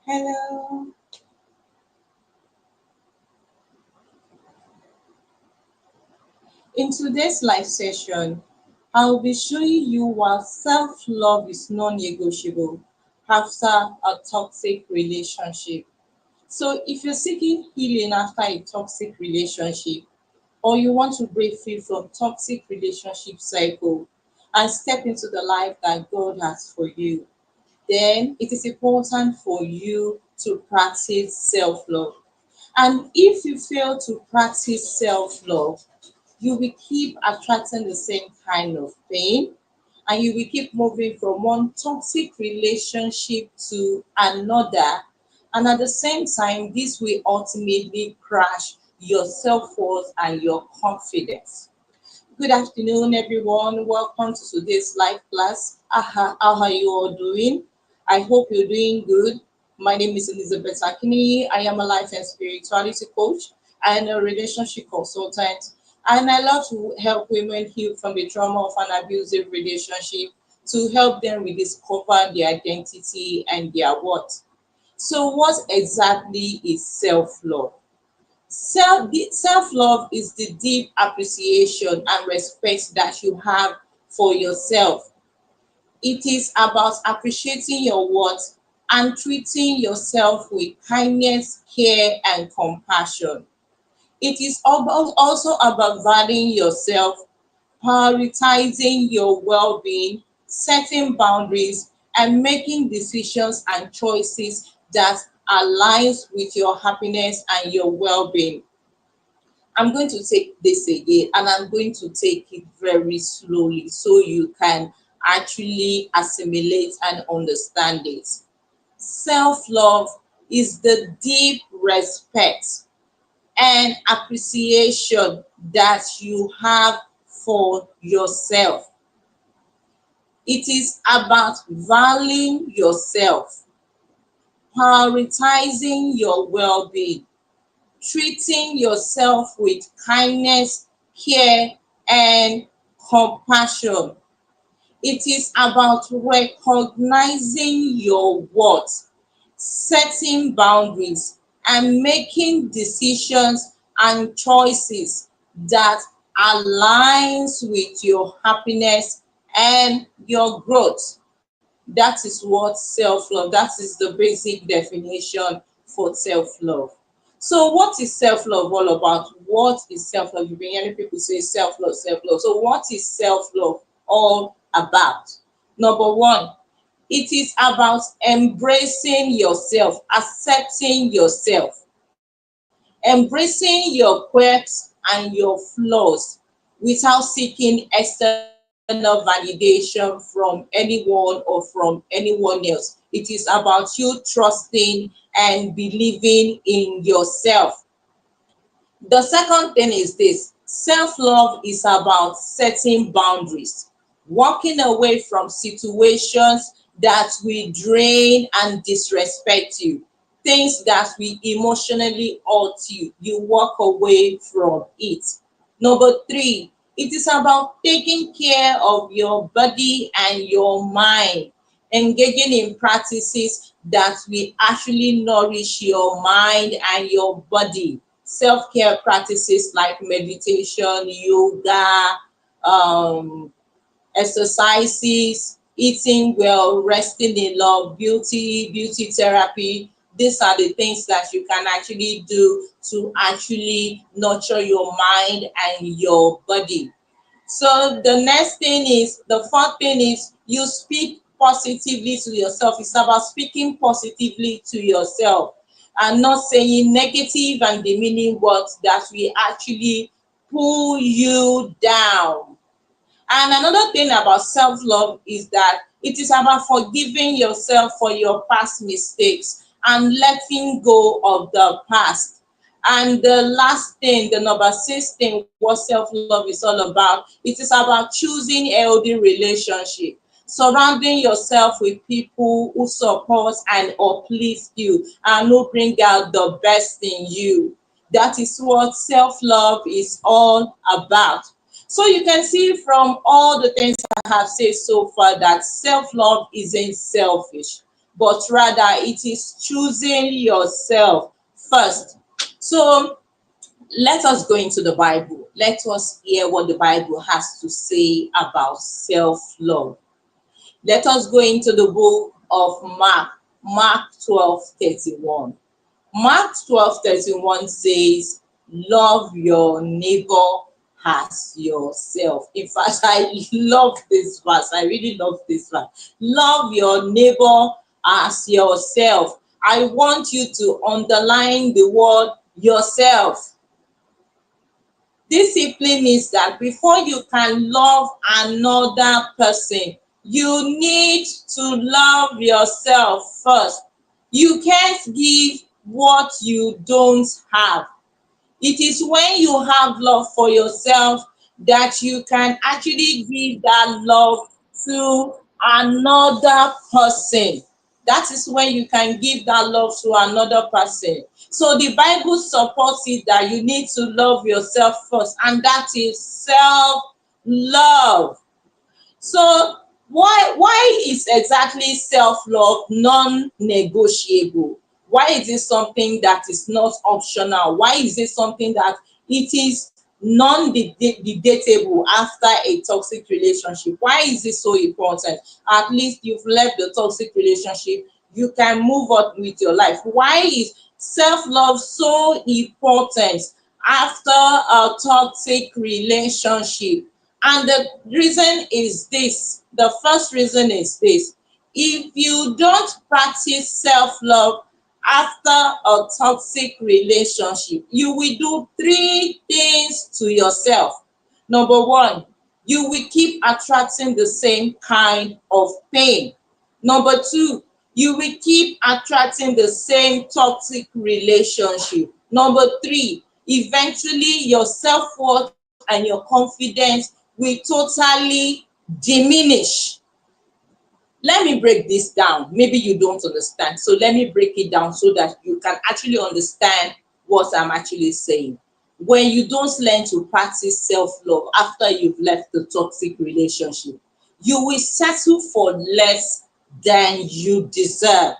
Hello. In today's live session, I'll be showing you why self-love is non-negotiable after a toxic relationship. So if you're seeking healing after a toxic relationship, or you want to break free from toxic relationship cycle and step into the life that God has for you, then it is important for you to practice self-love. And if you fail to practice self-love, you will keep attracting the same kind of pain, and you will keep moving from one toxic relationship to another. And at the same time, this will ultimately crash your self-worth and your confidence. Good afternoon, everyone. Welcome to today's live class. How are you all doing? I hope you're doing good. My name is Elizabeth Akini. I am a life and spirituality coach and a relationship consultant. And I love to help women heal from the trauma of an abusive relationship to help them rediscover their identity and their worth. So, what exactly is self love? Self-love is the deep appreciation and respect that you have for yourself. It is about appreciating your worth and treating yourself with kindness, care, and compassion. It is also about valuing yourself, prioritizing your well-being, setting boundaries, and making decisions and choices that aligns with your happiness and your well-being. I'm going to take this again, and I'm going to take it very slowly so you can actually assimilate and understand it. Self love is the deep respect and appreciation that you have for yourself. It is about valuing yourself, prioritizing your well being, treating yourself with kindness, care, and compassion. It is about recognizing your worth, setting boundaries, and making decisions and choices that aligns with your happiness and your growth. That is what self-love, that is the basic definition for self-love. So what is self-love all about? What is self-love? You've been hearing people say self-love, self-love. So what is self-love all about? Number one, it is about embracing yourself, accepting yourself, embracing your quirks and your flaws without seeking external validation from anyone or from anyone else. It is about you trusting and believing in yourself. The second thing is this: self love is about setting boundaries, walking away from situations that will drain and disrespect you, things that will emotionally hurt you. You walk away from it. Number three, it is about taking care of your body and your mind, engaging in practices that will actually nourish your mind and your body. Self-care practices like meditation, yoga, um, exercises, eating well, resting in love, beauty therapy. These are the things that you can actually do to actually nurture your mind and your body. So the next thing is, the fourth thing is, you speak positively to yourself. It's about speaking positively to yourself and not saying negative and demeaning words that will actually pull you down. And another thing about self-love is that it is about forgiving yourself for your past mistakes and letting go of the past. And the last thing, the number six thing, what self-love is all about, it is about choosing a healthy relationship. Surrounding yourself with people who support and uplift you and who bring out the best in you. That is what self-love is all about. So you can see from all the things I have said so far that self-love isn't selfish, but rather it is choosing yourself first. So let us go into the Bible. Let us hear what the Bible has to say about self-love. Let us go into the book of Mark, Mark 12:31. Mark 12:31 says, love your neighbor as yourself. In fact, I love this verse. I really love this verse. Love your neighbor as yourself. I want you to underline the word yourself. This simply means that before you can love another person, you need to love yourself first. You can't give what you don't have. It is when you have love for yourself that you can actually give that love to another person. That is when you can give that love to another person. So the Bible supports it that you need to love yourself first, and that is self love. So why is exactly self-love non-negotiable? Why is it something that is not optional? Why is it something that it is non-debatable after a toxic relationship? Why is it so important? At least you've left the toxic relationship, you can move on with your life. Why is self-love so important after a toxic relationship? And the reason is this. The first reason is this. If you don't practice self-love after a toxic relationship, you will do three things to yourself. Number one, you will keep attracting the same kind of pain. Number two, you will keep attracting the same toxic relationship. Number three, eventually your self-worth and your confidence will totally diminish. Let me break this down. Maybe you don't understand. So let me break it down so that you can actually understand what I'm actually saying. When you don't learn to practice self-love after you've left the toxic relationship, you will settle for less than you deserve.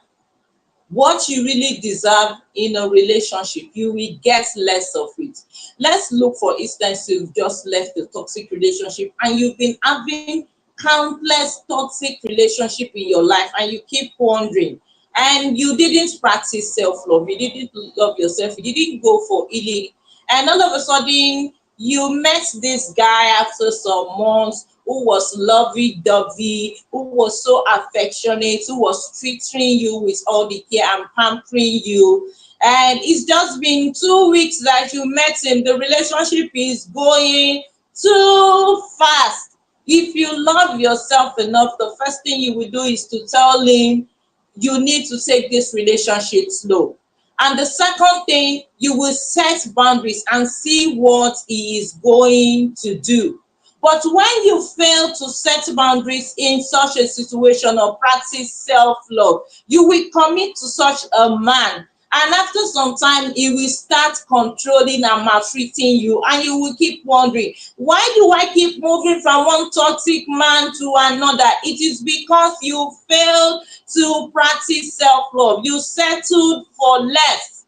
What you really deserve in a relationship, you will get less of it. Let's look, for instance, you've just left a toxic relationship and you've been having countless toxic relationship in your life, and you keep wondering, and you didn't practice self-love, you didn't love yourself, you didn't go for healing, and all of a sudden you met this guy after some months who was lovey-dovey, who was so affectionate, who was treating you with all the care and pampering you. And it's just been 2 weeks that you met him. The relationship is going too fast. If you love yourself enough, the first thing you will do is to tell him you need to take this relationship slow. And the second thing, you will set boundaries and see what he is going to do. But when you fail to set boundaries in such a situation or practice self-love, you will commit to such a man. And after some time, he will start controlling and maltreating you. And you will keep wondering, why do I keep moving from one toxic man to another? It is because you failed to practice self-love. You settled for less.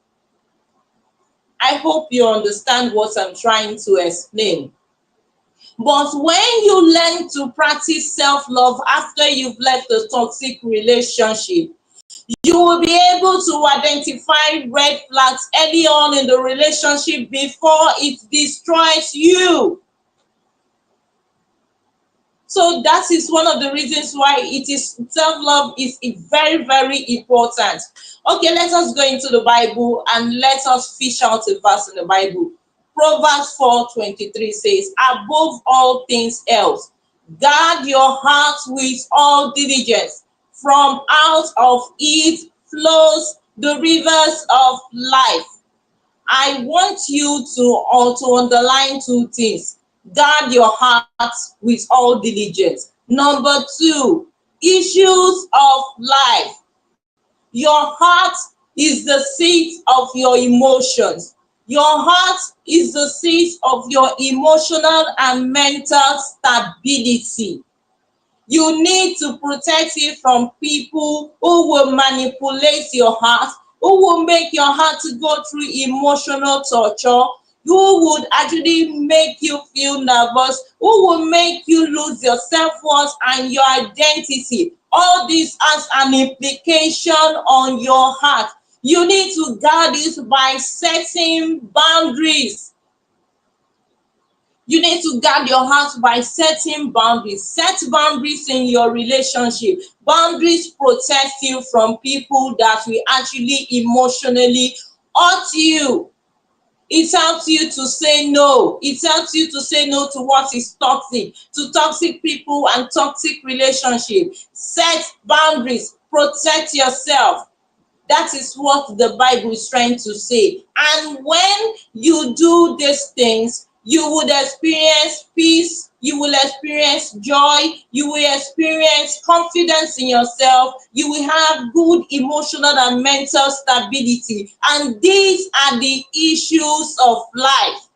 I hope you understand what I'm trying to explain. But when you learn to practice self-love after you've left a toxic relationship, you will be able to identify red flags early on in the relationship before it destroys you. So that is one of the reasons why it is self-love is very, very important. Okay, let us go into the Bible and let us fish out a verse in the Bible. Proverbs 4:23 says, above all things else, guard your heart with all diligence. From out of it flows the rivers of life. I want you to underline two things. Guard your heart with all diligence. Number two, issues of life. Your heart is the seat of your emotions. Your heart is the seat of your emotional and mental stability. You need to protect it from people who will manipulate your heart, who will make your heart to go through emotional torture, who would actually make you feel nervous, who will make you lose your self-worth and your identity. All this has an implication on your heart. You need to guard it by setting boundaries. You need to guard your heart by setting boundaries. Set boundaries in your relationship. Boundaries protect you from people that will actually emotionally hurt you. It helps you to say no. It helps you to say no to what is toxic, to toxic people and toxic relationship. Set boundaries. Protect yourself. That is what the Bible is trying to say. And when you do these things, you would experience peace, you will experience joy, you will experience confidence in yourself, you will have good emotional and mental stability. And these are the issues of life.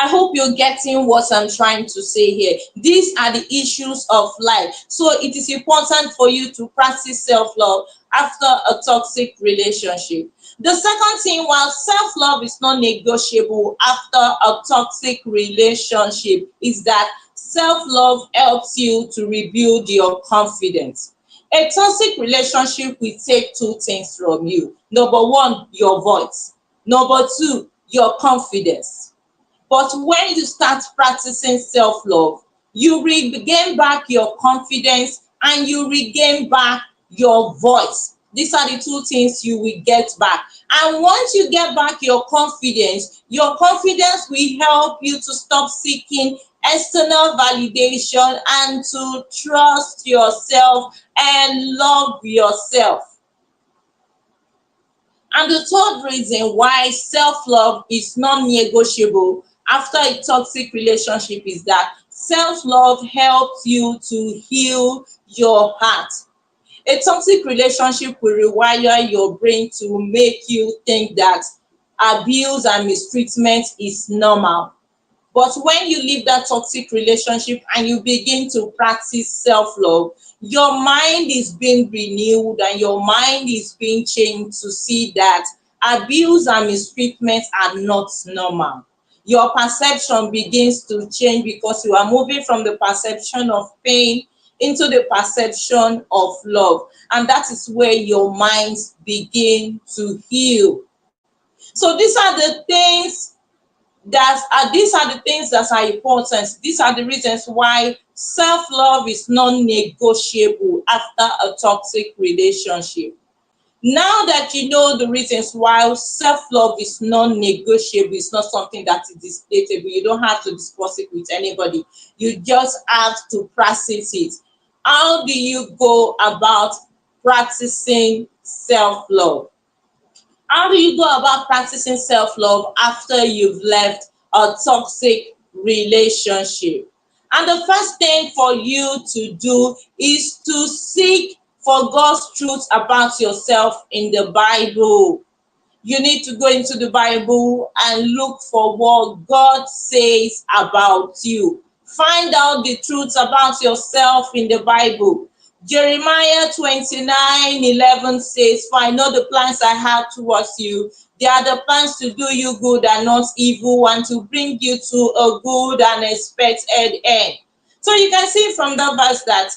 I hope you're getting what I'm trying to say here. These are the issues of life. So it is important for you to practice self-love after a toxic relationship. The second thing, while self-love is not negotiable after a toxic relationship, is that self-love helps you to rebuild your confidence. A toxic relationship will take two things from you. Number one, your voice. Number two, your confidence. But when you start practicing self-love, you regain back your confidence and you regain back your voice. These are the two things you will get back. And once you get back your confidence will help you to stop seeking external validation and to trust yourself and love yourself. And the third reason why self-love is non-negotiable after a toxic relationship is that self-love helps you to heal your heart. A toxic relationship will rewire your brain to make you think that abuse and mistreatment is normal. But when you leave that toxic relationship and you begin to practice self-love, your mind is being renewed and your mind is being changed to see that abuse and mistreatment are not normal. Your perception begins to change because you are moving from the perception of pain into the perception of love. And that is where your minds begin to heal. So these are the things that are important. These are the reasons why self-love is non-negotiable after a toxic relationship. Now that you know the reasons why self-love is non-negotiable, it's not something that is debatable. You don't have to discuss it with anybody. You just have to practice it. How do you go about practicing self-love? How do you go about practicing self-love after you've left a toxic relationship? And the first thing for you to do is to seek for God's truth about yourself in the Bible. You need to go into the Bible and look for what God says about you. Find out the truth about yourself in the Bible. Jeremiah 29:11 says, "For I know the plans I have towards you. They are the plans to do you good and not evil, and to bring you to a good and expected end." So you can see from that verse that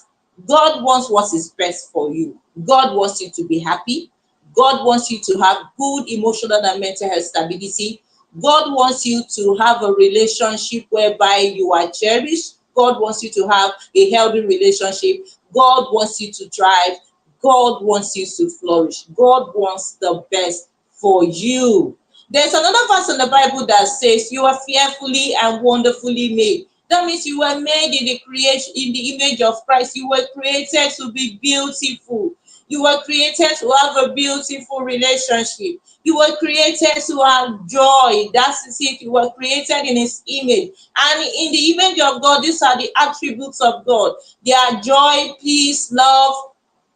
God wants what is best for you. God wants you to be happy. God wants you to have good emotional and mental health stability. God wants you to have a relationship whereby you are cherished. God wants you to have a healthy relationship. God wants you to thrive. God wants you to flourish. God wants the best for you. There's another verse in the Bible that says, "You are fearfully and wonderfully made." That means you were made in the image of Christ. You were created to be beautiful. You were created to have a beautiful relationship. You were created to have joy. That is it. You were created in His image. And in the image of God, these are the attributes of God. They are joy, peace, love.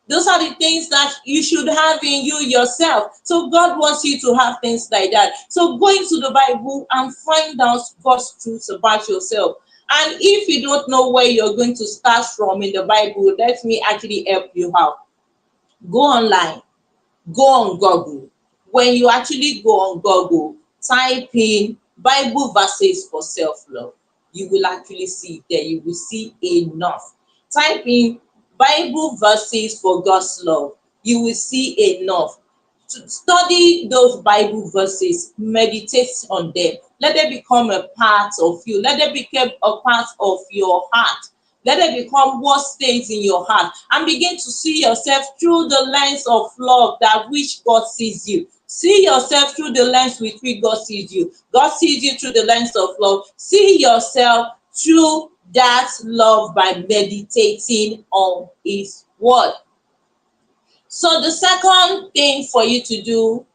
Those are the things that you should have in you yourself. So God wants you to have things like that. So go into the Bible and find out God's truths about yourself. And if you don't know where you're going to start from in the Bible, let me actually help you out. Go online, go on Google. When you actually go on Google, type in Bible verses for self-love. You will actually see it there. You will see enough. Type in Bible verses for God's love. You will see enough. To study those Bible verses, meditate on them. Let them become a part of you. Let them become a part of your heart. Let it become what stays in your heart, and begin to see yourself through the lens of love that which God sees you. See yourself through the lens with which God sees you. God sees you through the lens of love. See yourself through that love by meditating on His word. So the second thing for you to do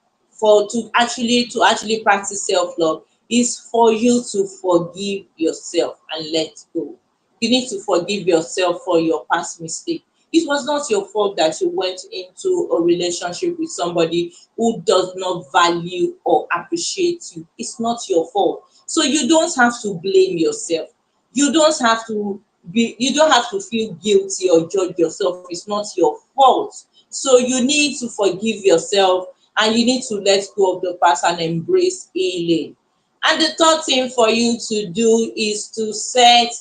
to actually practice self-love is for you to forgive yourself and let go. You need to forgive yourself for your past mistake. It was not your fault that you went into a relationship with somebody who does not value or appreciate you. It's not your fault. So you don't have to blame yourself. You don't have to feel guilty or judge yourself. It's not your fault. So you need to forgive yourself, and you need to let go of the past and embrace healing. And the third thing for you to do is to set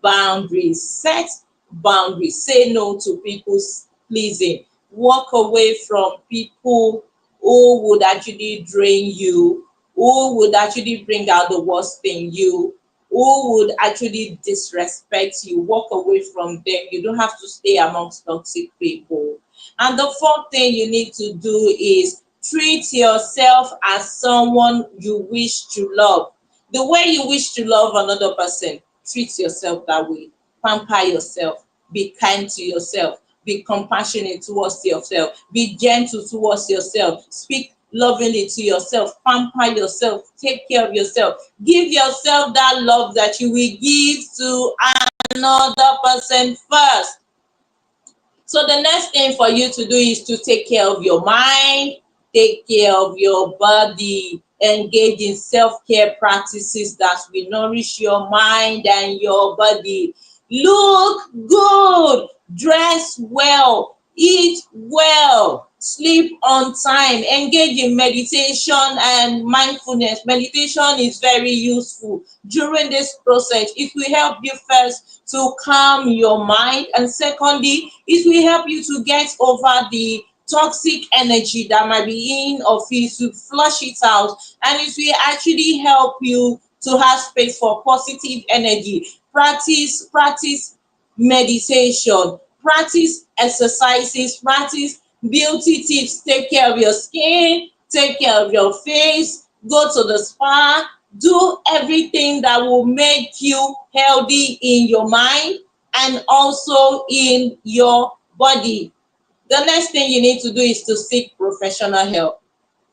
boundaries. Set boundaries. Say no to people's pleasing. Walk away from people who would actually drain you, who would actually bring out the worst in you, who would actually disrespect you. Walk away from them. You don't have to stay amongst toxic people. And the fourth thing you need to do is treat yourself as someone you wish to love. The way you wish to love another person, treat yourself that way. Pamper yourself. Be kind to yourself. Be compassionate towards yourself. Be gentle towards yourself. Speak lovingly to yourself. Pamper yourself. Take care of yourself. Give yourself that love that you will give to another person first. So the next thing for you to do is to take care of your mind, take care of your body, engage in self-care practices that will nourish your mind and your body. Look good, dress well, eat well, sleep on time, engage in meditation and mindfulness. Meditation is very useful during this process. It will help you first to calm your mind, and secondly, it will help you to get over the toxic energy that might be in or feel, to flush it out, and it will actually help you to have space for positive energy. Practice meditation, practice exercises, practice beauty tips. Take care of your skin, take care of your face, go to the spa, do everything that will make you healthy in your mind and also in your body. The next thing you need to do is to seek professional help.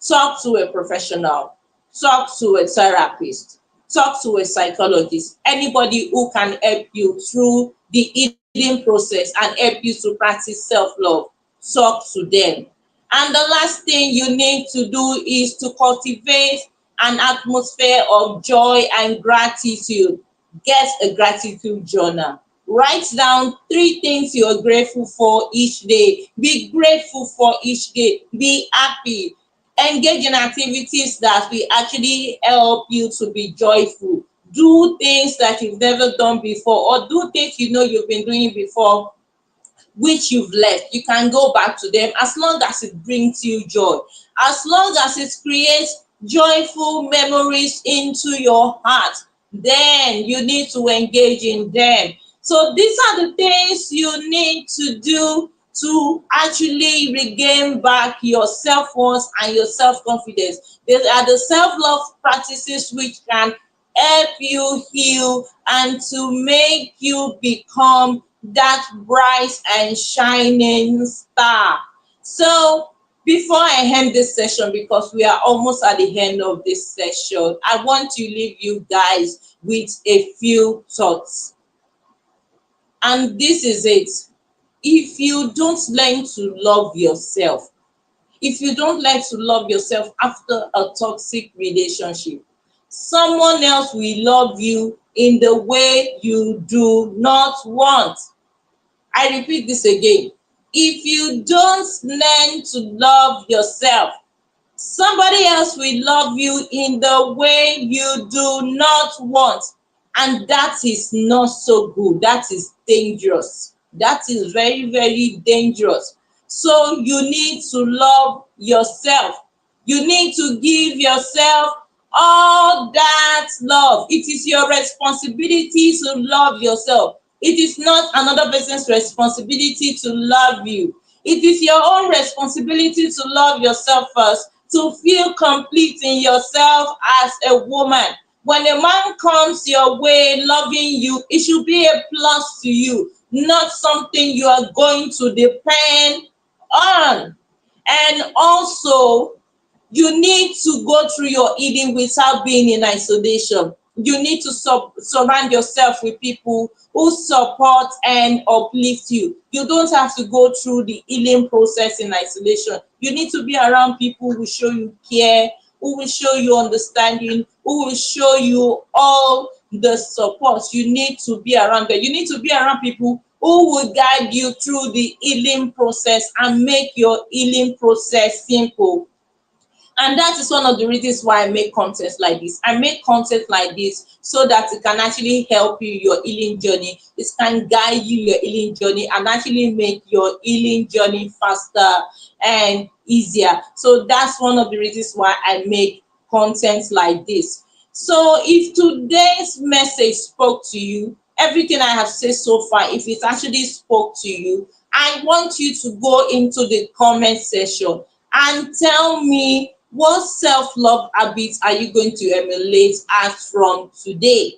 Talk to a professional, talk to a therapist, talk to a psychologist, anybody who can help you through the healing process and help you to practice self-love. Talk to them. And the last thing you need to do is to cultivate an atmosphere of joy and gratitude. Get a gratitude journal. Write down 3 things you are grateful for each day. Be grateful for each day. Be happy. Engage in activities that will actually help you to be joyful. Do things that you've never done before, or do things you know you've been doing before which you've left. You can go back to them as long as it brings you joy, as long as it creates joyful memories into your heart. Then you need to engage in them. So these are the things you need to do to actually regain back your self-worth and your self-confidence. These are the self-love practices which can help you heal and to make you become that bright and shining star. So before I end this session, because we are almost at the end of this session, I want to leave you guys with a few thoughts. And this is it. If you don't learn to love yourself, if you don't learn to love yourself after a toxic relationship, someone else will love you in the way you do not want. I repeat this again. If you don't learn to love yourself, somebody else will love you in the way you do not want. And that is not so good. That is dangerous. That is very, very dangerous. So you need to love yourself. You need to give yourself all that love. It is your responsibility to love yourself. It is not another person's responsibility to love you. It is your own responsibility to love yourself first, to feel complete in yourself as a woman. When a man comes your way loving you, it should be a plus to you, not something you are going to depend on. And also, you need to go through your healing without being in isolation. You need to surround yourself with people who support and uplift you. You don't have to go through the healing process in isolation. You need to be around people who show you care, who will show you understanding, who will show you all the support you need to be around them. You need to be around people who will guide you through the healing process and make your healing process simple. And that is one of the reasons why I make content like this. I make content like this so that it can actually help you your healing journey. It can guide you your healing journey and actually make your healing journey faster and easier. So that's one of the reasons why I make content like this. So if today's message spoke to you, everything I have said so far, if it actually spoke to you, I want you to go into the comment section and tell me, what self-love habits are you going to emulate as from today?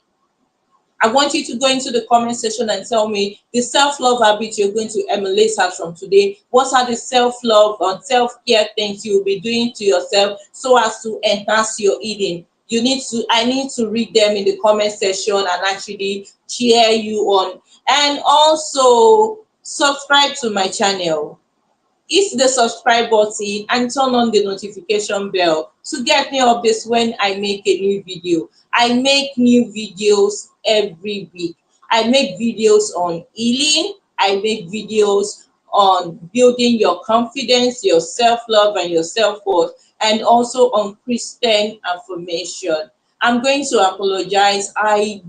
I want you to go into the comment section and tell me the self-love habits you're going to emulate as from today. What are the self-love and self-care things you'll be doing to yourself so as to enhance your eating? I need to read them in the comment section and actually cheer you on. And also subscribe to my channel, hit the subscribe button and turn on the notification bell to get new updates when I make a new video. I make new videos every week. I make videos on healing. I make videos on building your confidence, your self-love, and your self-worth, and also on Christian affirmation. I'm going to apologize. I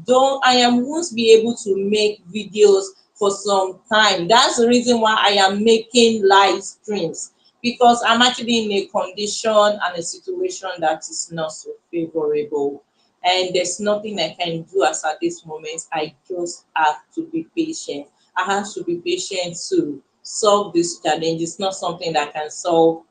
am won't be able to make videos for some time. That's the reason why I am making live streams, because I'm actually in a condition and a situation that is not so favorable. And there's nothing I can do as at this moment. I just have to be patient. I have to be patient to solve this challenge. It's not something that I can solve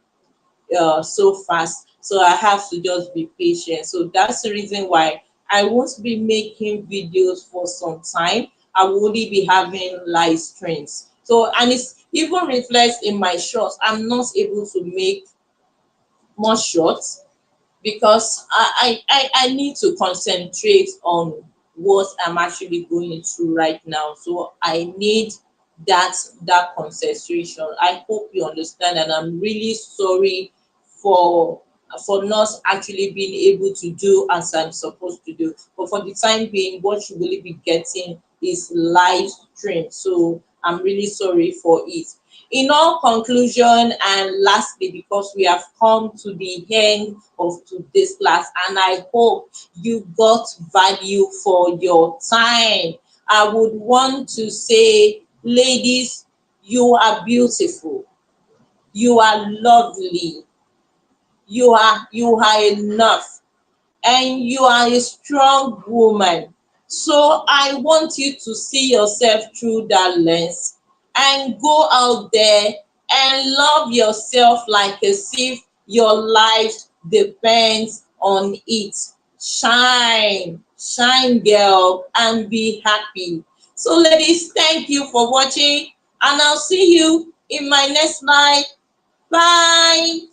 so fast. So I have to just be patient. So that's the reason why I won't be making videos for some time. I will only be having live streams. So, and it's even reflects in my shorts. I'm not able to make more shorts because I need to concentrate on what I'm actually going through right now. So I need that concentration. I hope you understand, and I'm really sorry for not actually being able to do as I'm supposed to do. But for the time being, what you will be getting is live stream. So I'm really sorry for it. In all conclusion, and lastly, because we have come to the end of today's class, and I hope you got value for your time, I would want to say, ladies, you are beautiful, you are lovely, you are enough, and you are a strong woman. So I want you to see yourself through that lens and go out there and love yourself like as if your life depends on it. Shine, shine, girl, and be happy. So, ladies, thank you for watching, and I'll see you in my next live. Bye.